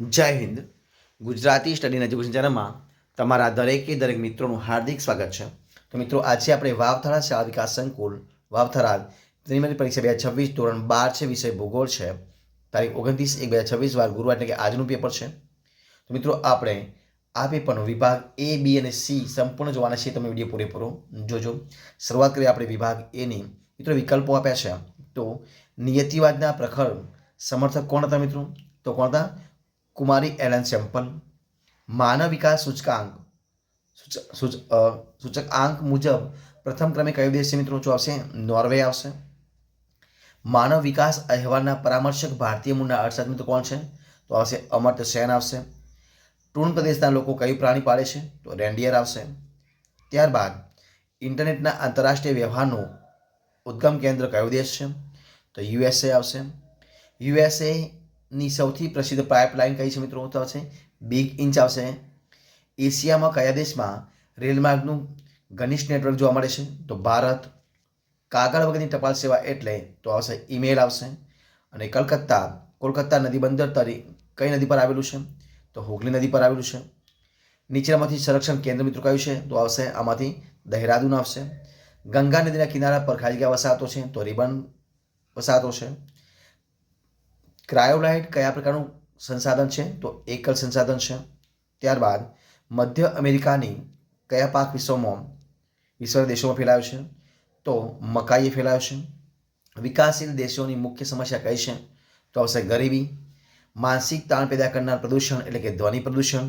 જય Hind. Gujarati study and education ચેનલમાં તમારા દરેક મિત્રોનું હાર્દિક સ્વાગત છે. તો મિત્રો, આજે આપણે વાવથરા શાળા વિકાસ સંકુલ વાવથરા પ્રિલિમિનરી પરીક્ષા 2026 ધોરણ 12 છે, વિષય ભૂગોળ છે. તારીખ 29/1/2026 વાર ગુરુવાર, એટલે કે આજનું પેપર છે. તો મિત્રો, આપણે આ પેપરનો વિભાગ એ, બી અને સી સંપૂર્ણ જોવાના છે. તમે વિડીયો પૂરેપૂરો જોજો. શરૂઆત કરીએ આપણે વિભાગ એની. મિત્રો, વિકલ્પો આપ્યા છે. તો નિયતિવાદના પ્રખર સમર્થક કોણ હતા મિત્રો? તો કોણ હતા? કુમારી એલન સેમ્પલ. માનવ વિકાસ સૂચકાંક મુજબ પ્રથમ ક્રમે કયો દેશ છે મિત્રો? જો આવશે નોર્વે આવશે. માનવ વિકાસ અહેવાલના પરામર્શક ભારતીય મૂળના અર્થશાસ્ત્રી મિત્રો કોણ છે? તો આવશે અમર્ત્ય સેન આવશે. ટૂન પ્રદેશના લોકો કયું પ્રાણી પાળે છે? તો રેન્ડિયર આવશે. ત્યારબાદ ઇન્ટરનેટના આંતરરાષ્ટ્રીય વ્યવહારનું ઉદ્ગમ કેન્દ્ર કયો દેશ છે? તો યુએસએ આવશે. યુએસએ ની સૌથી પ્રસિદ્ધ પાઇપલાઇન કઈ છે મિત્રો? તો આવશે બિગ ઇંચ આવશે. એશિયામાં કયા દેશમાં રેલમાર્ગનું ઘનિષ્ઠ નેટવર્ક જોવા મળે છે? તો ભારત. કાગળ વગરની ટપાલ સેવા એટલે તો આવશે ઈમેલ આવશે. અને કોલકાતા નદી બંદર કઈ નદી પર આવેલું છે? તો હુગલી નદી પર આવેલું છે. નીચેનામાંથી સંરક્ષણ કેન્દ્ર મિત્રો કયું છે? તો આવશે આમાંથી દહેરાદૂન આવશે. ગંગા નદીના કિનારા પર ખાલી જગ્યા વસાહતો છે? તો રિબન વસાહતો છે. ક્રાયોલાઇટ કયા પ્રકારનું સંસાધન છે? તો એકલ સંસાધન છે. ત્યારબાદ મધ્ય અમેરિકાની કયા પાક વિશ્વના દેશોમાં ફેલાયો છે? તો મકાઈએ ફેલાયો છે. વિકાસશીલ દેશોની મુખ્ય સમસ્યા કઈ છે? તો આવશે ગરીબી. માનસિક તાણ પેદા કરનાર પ્રદૂષણ એટલે કે ધ્વનિ પ્રદૂષણ.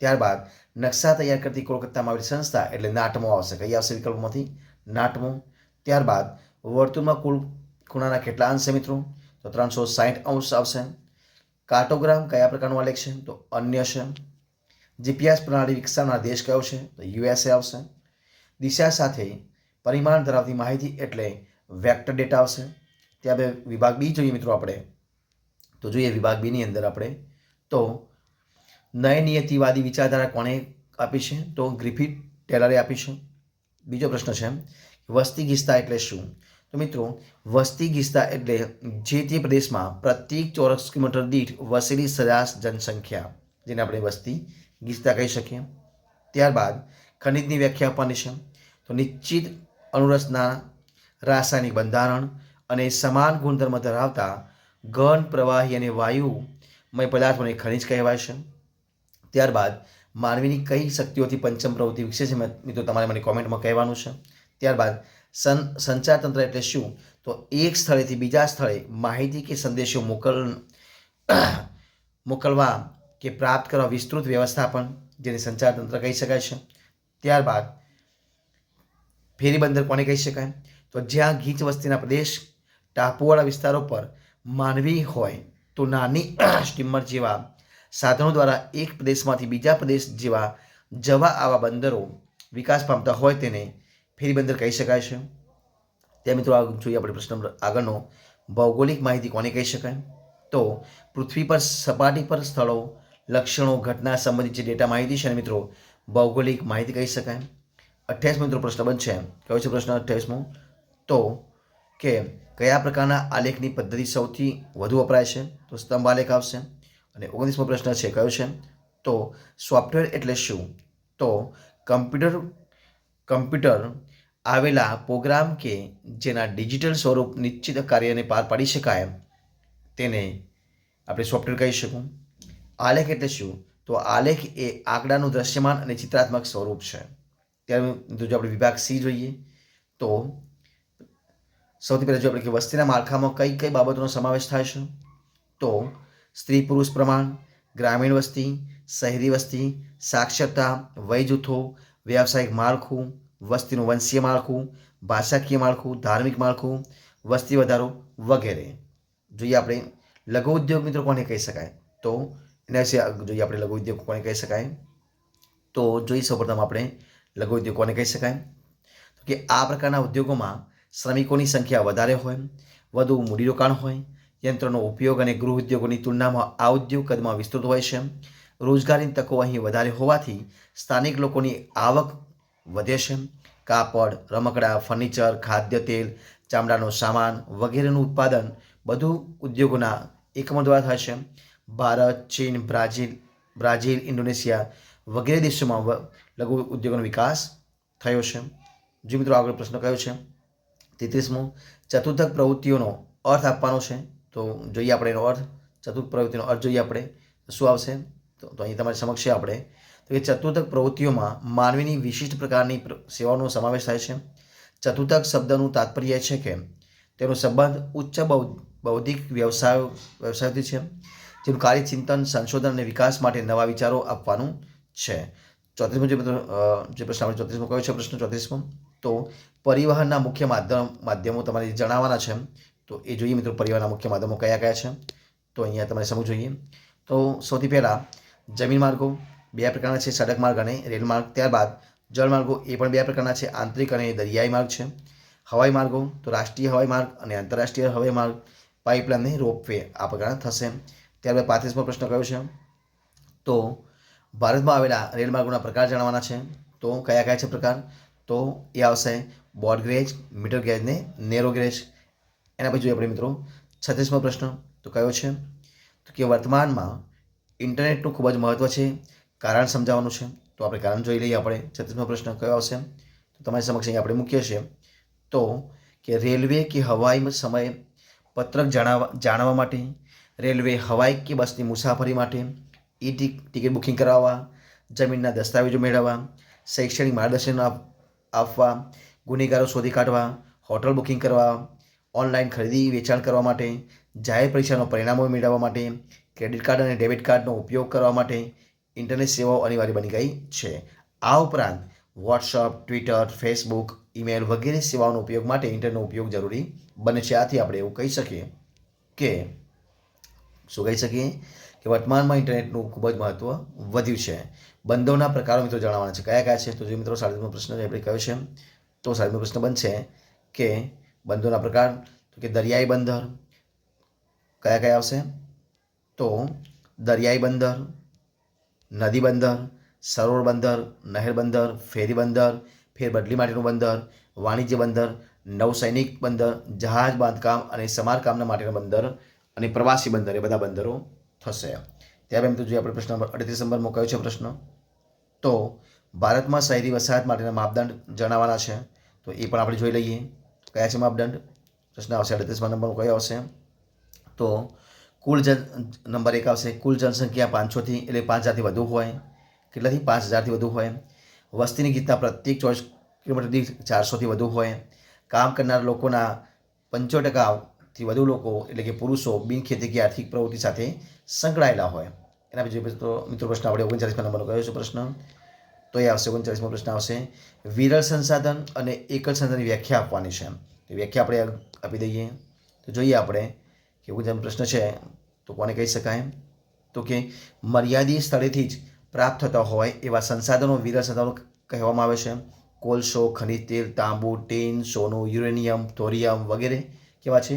ત્યારબાદ નકશા તૈયાર કરતી કોલકાતામાં આવેલી સંસ્થા એટલે નાટમો આવશે. કઈ આવશે વિકલ્પોમાંથી? નાટમો. ત્યારબાદ વર્તુળમાં કુલ ખૂણાના કેટલા અંશ છે મિત્રો? તો 360 અંશ આવશે. કાર્ટોગ્રામ કયા પ્રકારનો આલેખ છે? તો અન્ય છે. જીપીએસ પ્રણાલી વિકસાવનાર દેશ કયો છે? તો યુએસએ આવશે. દિશા સાથે પરિમાણ ધરાવતી માહિતી એટલે વેક્ટર ડેટા આવશે. ત્યાં વિભાગ બી જોઈએ મિત્રો આપણે. તો જોઈએ વિભાગ બીની અંદર આપણે તો નયનિયતિવાદી વિચારધારા કોણે આપી છે? તો ગ્રિફિથ ટેલરે આપી છે. બીજો પ્રશ્ન છે વસ્તી ગીચતા એટલે શું? તો મિત્રો, વસ્તી ગીચતા એટલે જે તે પ્રદેશમાં પ્રત્યેક ચોરસ કિલોમીટર દીઠ વસેલી સરેરાશ જનસંખ્યા, જેને આપણે વસ્તી ગીચતા કહી શકીએ. ત્યારબાદ ખનિજની વ્યાખ્યા આપવાની છે. તો નિશ્ચિત અણુરચના, રાસાયણિક બંધારણ અને સમાન ગુણધર્મ ધરાવતા ઘન, પ્રવાહી અને વાયુમય પદાર્થોને ખનિજ કહેવાય છે. ત્યારબાદ માનવીની કઈ શક્તિઓથી પંચમ પ્રવૃત્તિ વિકસે છે મિત્રો? તમારે મને કોમેન્ટમાં કહેવાનું છે. ત્યારબાદ સંચાર તંત્ર એટલે શું? તો એક સ્થળેથી બીજા સ્થળે માહિતી કે સંદેશો મોકલવા કે પ્રાપ્ત કરવા વિસ્તૃત વ્યવસ્થાપન, જેને સંચાર તંત્ર કહી શકાય છે. ત્યારબાદ ફેરીબંદર કોને કહી શકાય? તો જ્યાં ગીચ વસ્તીના પ્રદેશ, ટાપુવાળા વિસ્તારો પર માનવી હોય તો નાની સ્ટીમર જેવા સાધનો દ્વારા એક પ્રદેશમાંથી બીજા પ્રદેશ જેવા જવા આવા બંદરો વિકાસ પામતા હોય તેને ફેરીબંદર કહી શકાય છે. ત્યાં મિત્રો જોઈએ આપણે પ્રશ્ન આગળનો. ભૌગોલિક માહિતી કોને કહી શકાય? તો પૃથ્વી પર સપાટી પર સ્થળો, લક્ષણો, ઘટના સંબંધિત જે ડેટા માહિતી છે ને મિત્રો, ભૌગોલિક માહિતી કહી શકાય. 28મો મિત્રો પ્રશ્ન બનશે. કયો છે પ્રશ્ન 28મો? તો કે કયા પ્રકારના આલેખની પદ્ધતિ સૌથી વધુ વપરાય છે? તો સ્તંભ આલેખ આવશે. અને 29મો પ્રશ્ન છે કયો છે? તો સોફ્ટવેર એટલે શું? તો કમ્પ્યુટર આવેલા પ્રોગ્રામ કે જેના ડિજિટલ સ્વરૂપ નિશ્ચિત કાર્યને પાર પાડી શકાય તેને આપણે સોફ્ટવેર કહી શકું. આલેખ એટલે શું? તો આલેખ એ આંકડાનું દ્રશ્યમાન અને ચિત્રાત્મક સ્વરૂપ છે. ત્યારે જો આપણે વિભાગ સી જોઈએ તો સૌથી પહેલાં જો આપણે કે વસ્તીના માળખામાં કઈ કઈ બાબતોનો સમાવેશ થાય છે? તો સ્ત્રી પુરુષ પ્રમાણ, ગ્રામીણ વસ્તી, શહેરી વસ્તી, સાક્ષરતા, વય જૂથો, વ્યાવસાયિક માળખું, વસ્તીનું વંશીય માળખું, ભાષાકીય માળખું, ધાર્મિક માળખું, વસ્તી વધારો વગેરે. જોઈએ આપણે લઘુ ઉદ્યોગ મિત્રો કોને કહી શકાય? તો એના વિશે જોઈએ આપણે લઘુ ઉદ્યોગ કોને કહી શકાય? તો જોઈએ સૌપ્રથમ આપણે લઘુ ઉદ્યોગ કોને કહી શકાય? તો કે આ પ્રકારના ઉદ્યોગોમાં શ્રમિકોની સંખ્યા વધારે હોય, વધુ મૂડીરોકાણ હોય, યંત્રનો ઉપયોગ અને ગૃહ ઉદ્યોગોની તુલનામાં આ ઉદ્યોગ કદમાં વિસ્તૃત હોય છે. રોજગારીની તકો અહીં વધારે હોવાથી સ્થાનિક લોકોની આવક વધે છે. કાપડ, રમકડા, ફર્નિચર, ખાદ્ય તેલ, ચામડાનો સામાન વગેરેનું ઉત્પાદન બધું ઉદ્યોગોના એકમો દ્વારા થાય છે. ભારત, ચીન, બ્રાઝિલ, ઇન્ડોનેશિયા વગેરે દેશોમાં લઘુ ઉદ્યોગોનો વિકાસ થયો છે. જો મિત્રો આગળ પ્રશ્ન કયો છે 33મો, ચતુર્થક પ્રવૃત્તિઓનો અર્થ આપવાનો છે. તો જોઈએ આપણે એનો અર્થ, ચતુર્થ પ્રવૃત્તિનો અર્થ જોઈએ આપણે શું આવશે. તો અહીં તમારી સમક્ષ છે આપણે તો કે ચતુર્થક પ્રવૃત્તિઓમાં માનવીની વિશિષ્ટ પ્રકારની સેવાઓનો સમાવેશ થાય છે. ચતુર્થક શબ્દનું તાત્પર્ય છે કે તેનો સંબંધ ઉચ્ચ બૌદ્ધિક વ્યવસાયોથી છે, જેનું કાર્ય ચિંતન, સંશોધન અને વિકાસ માટે નવા વિચારો આપવાનું છે. 34મો જે પ્રશ્ન આપણે 34મો કયો છે પ્રશ્ન 34મો, તો પરિવહનના મુખ્ય માધ્યમો તમારે જણાવવાના છે. તો એ જોઈએ મિત્રો, પરિવહનના મુખ્ય માધ્યમો કયા કયા છે. તો અહીંયા તમારે સમજવું જોઈએ. તો સૌથી પહેલાં જમીન માર્ગો 2 પ્રકારના છે, સડક માર્ગ અને રેલ માર્ગ. ત્યારબાદ જળમાર્ગો, એ પણ 2 પ્રકારના છે, આંતરિક અને દરિયાઈ માર્ગ છે. હવાઈ માર્ગો, તો રાષ્ટ્રીય હવાઈ માર્ગ અને આંતરરાષ્ટ્રીય હવાઈ માર્ગ, પાઇપલાઇન અને રોપવે આ પ્રકારના થશે. ત્યારબાદ 35મો પ્રશ્ન કયો છે, તો ભારતમાં આવેલા રેલમાર્ગોના પ્રકાર જણાવવાના છે. તો કયા કયા છે પ્રકાર, તો એ આવશે બ્રોડ ગેજ, મીટર ગેજ ને નેરો ગેજ. એના પછી જોઈએ આપણે મિત્રો 36મો પ્રશ્ન, તો કયો છે, તો કે વર્તમાનમાં ઇન્ટરનેટનું ખૂબ જ મહત્ત્વ છે, કારણ સમજાવવાનું છે. તો આપણે કારણ જોઈ લઈએ. આપણે 36મો પ્રશ્ન કયો આવશે, તો તમારી સમક્ષ અહીં આપણે મૂકીએ છીએ. તો કે રેલવે કે હવાઈ સમય પત્રક જાણવા માટે, રેલવે, હવાઈ કે બસની મુસાફરી માટે, ટિકિટ બુકિંગ કરાવવા, જમીનના દસ્તાવેજો મેળવવા, શૈક્ષણિક માર્ગદર્શન આપવા, ગુનેગારો શોધી કાઢવા, હોટલ બુકિંગ કરવા, ઓનલાઈન ખરીદી વેચાણ કરવા માટે, જાહેર પરીક્ષાના પરિણામો મેળવવા માટે, ક્રેડિટ કાર્ડ અને ડેબિટ કાર્ડનો ઉપયોગ કરવા માટે ઇન્ટરનેટ સેવાઓ અનિવાર્ય બની ગઈ છે. આ ઉપરાંત વોટ્સઅપ, ટ્વિટર, ફેસબુક, ઈમેલ વગેરે સેવાઓનો ઉપયોગ માટે ઇન્ટરનેટનો ઉપયોગ જરૂરી બને છે. આથી આપણે એવું કહી શકીએ કે શું કહી શકીએ કે વર્તમાનમાં ઇન્ટરનેટનું ખૂબ જ મહત્ત્વ વધ્યું છે. બંદરોના પ્રકારો મિત્રો જણાવવાના છે. કયા કયા છે, તો જો મિત્રો 37મો પ્રશ્ન આપણે કયો છે, તો 37મો પ્રશ્ન બનશે કે બંદરોના પ્રકાર, તો કે દરિયાઈ બંદર કયા કયા આવશે, તો દરિયાઈ બંદર, નદી બંદર, સરોવર બંદર, નહેર બંદર, ફેરી બંદર, ફેરબદલી માટેનું બંદર, વાણિજ્ય બંદર, નૌસૈનિક બંદર, જહાજ બાંધકામ અને સમારકામના માટેના બંદર અને પ્રવાસી બંદર, એ બધા બંદરો થશે. ત્યારબાદ મિત્રો જોઈએ આપણે પ્રશ્ન નંબર 38 નંબરમાં કયો છે પ્રશ્ન, તો ભારતમાં શહેરી વસાહત માટેના માપદંડ જણાવવાના છે. તો એ પણ આપણે જોઈ લઈએ કયા છે માપદંડ. પ્રશ્ન આવશે 38મા નંબરનો કયો આવશે, તો કુલ નંબર 1 આવશે, કુલ જનસંખ્યા 500થી એટલે 5000થી વધુ હોય. કેટલાથી? 5000થી વધુ હોય. વસ્તીની ગીતના પ્રત્યેક 24 કિલોમીટર દીઠ 400થી વધુ હોય. કામ કરનાર લોકોના 75%થી વધુ લોકો એટલે કે પુરુષો બિનખેતીકીય આર્થિક પ્રવૃત્તિ સાથે સંકળાયેલા હોય. એના પછી તો મિત્રો પ્રશ્ન આપણે 39મા નંબરનો કયો છે પ્રશ્ન, તો એ આવશે 39મો પ્રશ્ન આવશે, વિરલ સંસાધન અને એકલ સંસાધનની વ્યાખ્યા આપવાની છે. તો વ્યાખ્યા આપણે આપી દઈએ. તો જોઈએ આપણે કે જેમ પ્રશ્ન છે તો કોને કહી શકાય, તો કે મર્યાદિત સ્થળેથી જ પ્રાપ્ત થતા હોય એવા સંસાધનો વિરલ સંસાધનો કહેવામાં આવે છે. કોલસો, ખનિજ તેલ, તાંબુ, ટીન, સોનું, યુરેનિયમ, થોરિયમ વગેરે કેવા છે?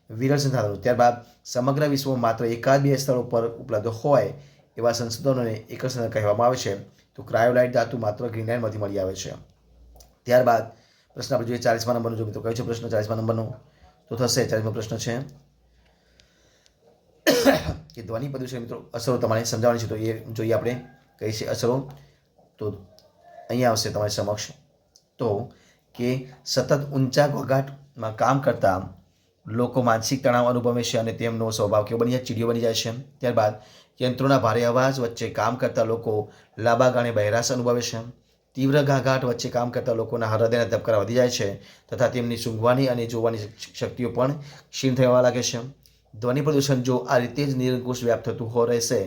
વિરલ સંસાધનો. ત્યારબાદ સમગ્ર વિશ્વમાં માત્ર 1-2 સ્થળો પર ઉપલબ્ધ હોય એવા સંસાધનોને એકલ સંસાધન કહેવામાં આવે છે. તો ક્રાયોલાઇટ ધાતુ માત્ર ગ્રીનલેન્ડમાંથી મળી આવે છે. ત્યારબાદ પ્રશ્ન આપણે જોઈએ 40મા નંબરનો. જો મિત્રો કયો છે પ્રશ્ન 40મા નંબરનો, તો થશે 40મો પ્રશ્ન છે કે ધ્વનિ પ્રદૂષણ મિત્રો અસરો તમારે સમજાવવાની છે. તો એ જોઈએ આપણે કઈ છે અસરો. તો અહીંયા આવશે તમારી સમક્ષ, તો કે સતત ઊંચા ઘોંઘાટમાં કામ કરતા લોકો માનસિક તણાવ અનુભવે છે અને તેમનો સ્વભાવ કેવો બની જાય? ચીડિયો બની જાય છે. ત્યારબાદ યંત્રોના ભારે અવાજ વચ્ચે કામ કરતા લોકો લાંબા ગાળે બહેરાશ અનુભવે છે. તીવ્ર ઘાઘાટ વચ્ચે કામ કરતા લોકોના હૃદયના ધબકારા વધી જાય છે તથા તેમની સૂંઘવાની અને જોવાની શક્તિઓ પણ ક્ષીણ થવા લાગે છે. ધ્વનિ પ્રદૂષણ જો આ રીતે જ નિરંકુશ વ્યાપ્ત થતું રહેશે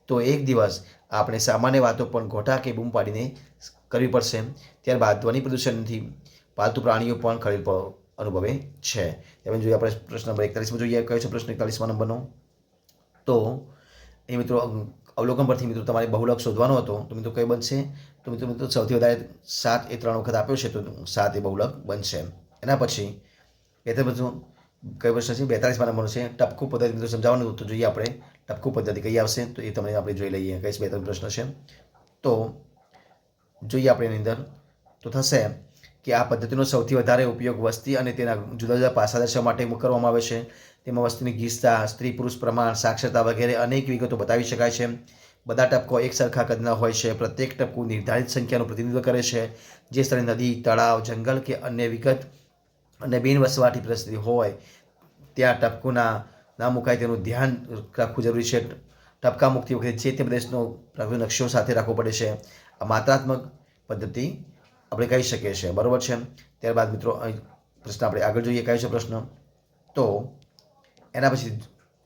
તો એક દિવસ આપણે સામાન્ય વાતો પણ ઘોટા કે બૂમ પાડીને કરવી પડશે. ત્યારબાદ ધ્વનિ પ્રદૂષણથી પાલતુ પ્રાણીઓ પણ ખલેલ અનુભવે છે. હવે જોઈએ આપણે પ્રશ્ન નંબર 41માં જોઈએ કયો છે પ્રશ્ન 41મા નંબરનો, તો એ મિત્રો અવલોકન પરથી મિત્રો તમારે બહુલક શોધવાનો હતો. તો મિત્રો કઈ બનશે, તો મિત્રો સૌથી વધારે 7 એ 3 વખત આપ્યો છે તો 7 એ બહુલક બનશે. એના પછી બધું કઈ પ્રશ્ન છે 42મા નંબરનો છે, ટપકું પદ્ધતિ મિત્રો સમજાવવાનું. તો જોઈએ આપણે ટપકું પદ્ધતિ કઈ આવશે, તો એ તમને આપણે જોઈ લઈએ કઈ 42 પ્રશ્ન છે. તો જોઈએ આપણે એની અંદર, તો થશે કે આ પદ્ધતિનો સૌથી વધારે ઉપયોગ વસ્તી અને તેના જુદા જુદા પાસા દર્શાવવા માટે કરવામાં આવે છે. તેમાં વસ્તીની ગીચતા, સ્ત્રી પુરુષ પ્રમાણ, સાક્ષરતા વગેરે અનેક વિગતો બતાવી શકાય છે. બધા ટપકો એક સરખા કદના હોય છે. પ્રત્યેક ટપકું નિર્ધારિત સંખ્યાનું પ્રતિનિધિત્વ કરે છે. જે સ્થળે નદી, તળાવ, જંગલ કે અન્ય વિગત અને બિનવસવાટી પરિસ્થિતિ હોય ત્યાં ટપકુના ના મુકાય તેનું ધ્યાન રાખવું જરૂરી છે. ટપકા મૂકતી વખતે જે તે પ્રદેશનો પ્રાકૃતિક નકશો સાથે રાખવો પડે છે. આ માત્રાત્મક પદ્ધતિ આપણે કહી શકીએ છીએ. બરાબર છે. ત્યારબાદ મિત્રો પ્રશ્ન આપણે આગળ જોઈએ. કયો છે પ્રશ્ન? તો એના પછી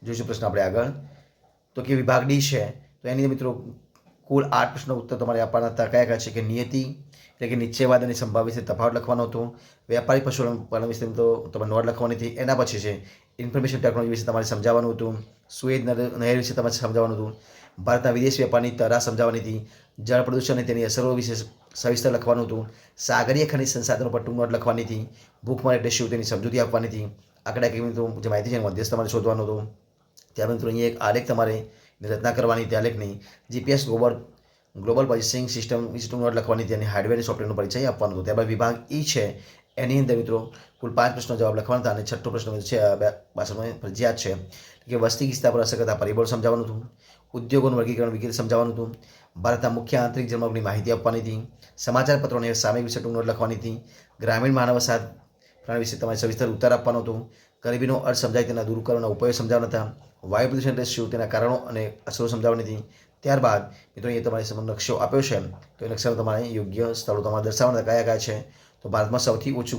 જોઈશું પ્રશ્ન આપણે આગળ. તો કે વિભાગ ડી છે, તો એની મિત્રો કુલ 8 પ્રશ્નો ઉત્તર તમારે આપવાના હતા. કયા કયા છે કે નિયતિ એટલે કે નિશ્ચયવાદ અને સંભાવ વિશે તફાવત લખવાનો હતો. વ્યાપારી પશુપાલન વિશે તો તમારે નોટ લખવાની હતી. એના પછી છે ઇન્ફોર્મેશન ટેકનોલોજી વિશે તમારે સમજાવવાનું હતું. સુએઝ નહેર વિશે તમારે સમજાવવાનું હતું. ભારતના વિદેશ વેપારની તરાહ સમજાવવાની હતી. જળ પ્રદૂષણ અને તેની અસરો વિશે સવિસ્તર લખવાનું હતું. સાગરીય ખનિજ સંસાધનો પર ટૂંક નોટ લખવાની હતી. ભૂખમર એટલે શું તેની સમજૂતી આપવાની હતી. આંકડાકીય મિત્રો જે માહિતી છે મધ્યસ્થ તમારે શોધવાનું હતું. ત્યાર મિત્રો અહીંયા એક આલેખ તમારે રચના કરવાની હતી. આલેખની જીપીએસ ગ્લોબલ પોઝિશનિંગ સિસ્ટમ વિશે નોટ લખવાની હતી અને હાર્ડવેર અને સોફ્ટવેરનો પરિચય આપવાનો હતો. ત્યારબાદ વિભાગ ઈ છે, એની અંદર મિત્રો કુલ 5 પ્રશ્નો જવાબ લખવાના હતા અને છઠ્ઠો પ્રશ્ન છે 62 ફરજિયાત છે કે વસ્તી ગીચતા પર અસર કરતા પરિબળ સમજાવવાનું હતું. ઉદ્યોગોનું વર્ગીકરણ વગેરે સમજાવવાનું હતું. ભારતના મુખ્ય આંતરિક જળમાર્ગોની માહિતી આપવાની હતી. સમાચાર પત્રોને સામયિક વિશે નોટ લખવાની હતી. ગ્રામીણ માનવ વસાહત પ્રાણી વિશે તમારે સવિસ્તર ઉત્તર આપવાનો હતો. ગરીબીનો અર્થ સમજાય તેના દૂર કરવાના ઉપાયો સમજાવવાના હતા. વાયુ પ્રદૂષણ એટલે શું તેના કારણો અને અસરો સમજાવવાની હતી. ત્યારબાદ મિત્રો એ તમારે નકશો આપ્યો છે, તો એ નકશામાં તમારે યોગ્ય સ્થળો તમારે દર્શાવવાના કયા કયા છે. તો ભારતમાં સૌથી ઓછું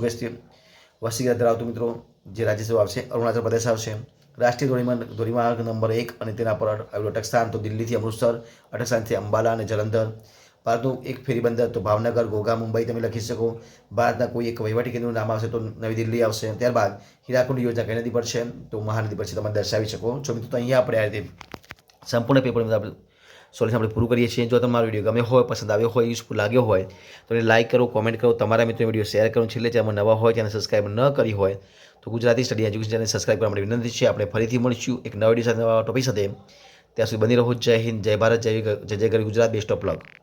વસ્તી ધરાવતું મિત્રો જે રાજ્ય આવશે અરુણાચલ પ્રદેશ આવશે. રાષ્ટ્રીય ધોરીમાર્ગ નંબર 1 અને તેના પર આવેલું અટક સ્થાન તો દિલ્હીથી અમૃતસર, અટક સ્થાનથી અંબાલા અને જલંધર. ભારતનું એક ફેરી બંદર તો ભાવનગર, ઘોઘા, મુંબઈ તમે લખી શકો. ભારતના કોઈ એક વહીવટી કેન્દ્રનું નામ આવશે તો નવી દિલ્હી આવશે. ત્યારબાદ હીરાકુંડ યોજના કઈ નદી પર છે તો મહાનદી પર છે, તમે દર્શાવી શકો છો. મિત્રો તો અહીંયા આપણે આ રીતે સંપૂર્ણ પેપર આપણે સોલ્યુશન આપણે પૂરું કરીએ છીએ. જો તમારો વિડીયો ગમે હોય, પસંદ આવ્યો હોય, યુઝફુલ લાગ્યો હોય તો એને લાઇક કરો, કોમેન્ટ કરો, તમારા મિત્રો વિડીયો શેર કરો. છેલ્લે જેમાં નવા હોય તેને સબસ્ક્રાઈબ ન કરી હોય તો Gujarati study education channel subscribe કરવા માટે વિનંતી છે. આપણે ફરીથી મળીશું એક નવા વિડીયો સાથે, નવા ટોપિક સાથે. ત્યાં સુધી બની રહો. જય હિન્દ, જય ભારત, જય જય ગુજરાત. Best of luck.